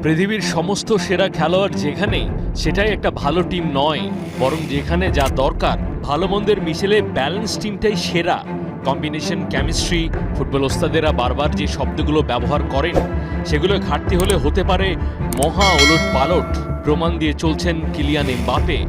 পৃথিবীর সমস্ত সেরা খেলোয়াড় যেখানে, সেটাই একটা ভালো টিম নয়, বরং যেখানে যা দরকার ভালো মন্দের মিশেলে ব্যালেন্স টিমটাই সেরা। Combination, chemistry. ফুটবল ওস্তাদেরা বারবার যে শব্দগুলো ব্যবহার করেন সেগুলো ঘাটতি হলে হতে পারে মহা ওলট পালট। প্রমাণ দিয়ে চলছেন কিলিয়ান এমবাপে।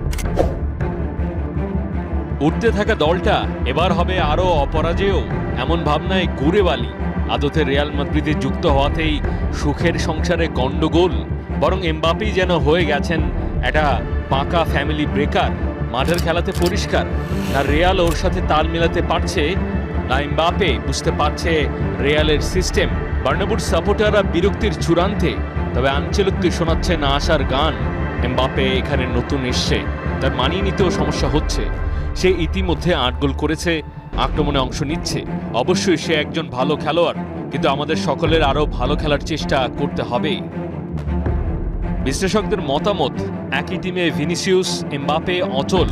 উঠতে থাকা দলটা এবার হবে আরও অপরাজেয়, এমন ভাবনায় গুরেবালি। আদতে রিয়াল মাদ্রিদে যুক্ত হওয়াতেই সুখের সংসারে গন্ডগোল, বরং এমবাপেই যেন হয়ে গেছেন একটা পাকা ফ্যামিলি ব্রেকার। মাঠের খেলাতে পরিষ্কার, না রিয়াল ওর সাথে তাল মেলাতে পারছে, না এমবাপে বুঝতে পারছে রিয়ালের সিস্টেম। বার্নাব্যুর সাপোর্টাররা বিরক্তির চূড়ান্তে, তবে আনচেলত্তি শোনাচ্ছে না আসার গান। এমবাপে এখানে নতুন এসছে, তার মানিয়ে নিতেও সমস্যা হচ্ছে। সে ইতিমধ্যে ৮ গোল করেছে, আক্রমণে অংশ নিচ্ছে। অবশ্যই সে একজন ভালো খেলোয়াড়, কিন্তু আমাদের সকলের আরও ভালো খেলার চেষ্টা করতে হবে। বিশ্লেষকদের মতামত, একই টিমে ভিনিসিয়াস, এমবাপে অচল।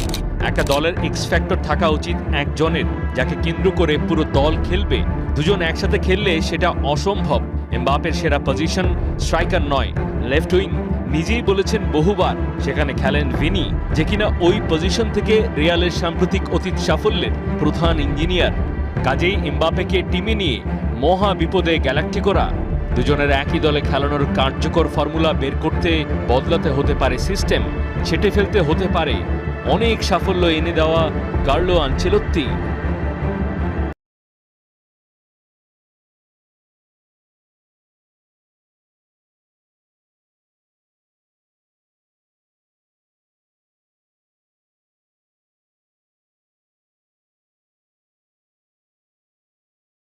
একটা দলের এক্স ফ্যাক্টর থাকা উচিত একজনের, যাকে কেন্দ্র করে পুরো দল খেলবে। দুজন একসাথে খেললে সেটা অসম্ভব। এমবাপের সেরা পজিশন স্ট্রাইকার নয়, লেফট উইং। নিজেই বলেছেন বহুবার সেখানে খেলেন ভিনি, যে কিনা ওই পজিশন থেকে রিয়ালের সাম্প্রতিক অতীত সাফল্যের প্রধান ইঞ্জিনিয়ার। কাজেই এমবাপেকে টিমে নিয়ে মহা বিপদে গ্যালাক্টিকোরা। দুজনের একই দলে খেলানোর কার্যকর ফর্মুলা বের করতে বদলাতে হতে পারে সিস্টেম, ছেটে ফেলতে হতে পারে অনেক সাফল্য এনে দেওয়া কার্লো আনচেলত্তি।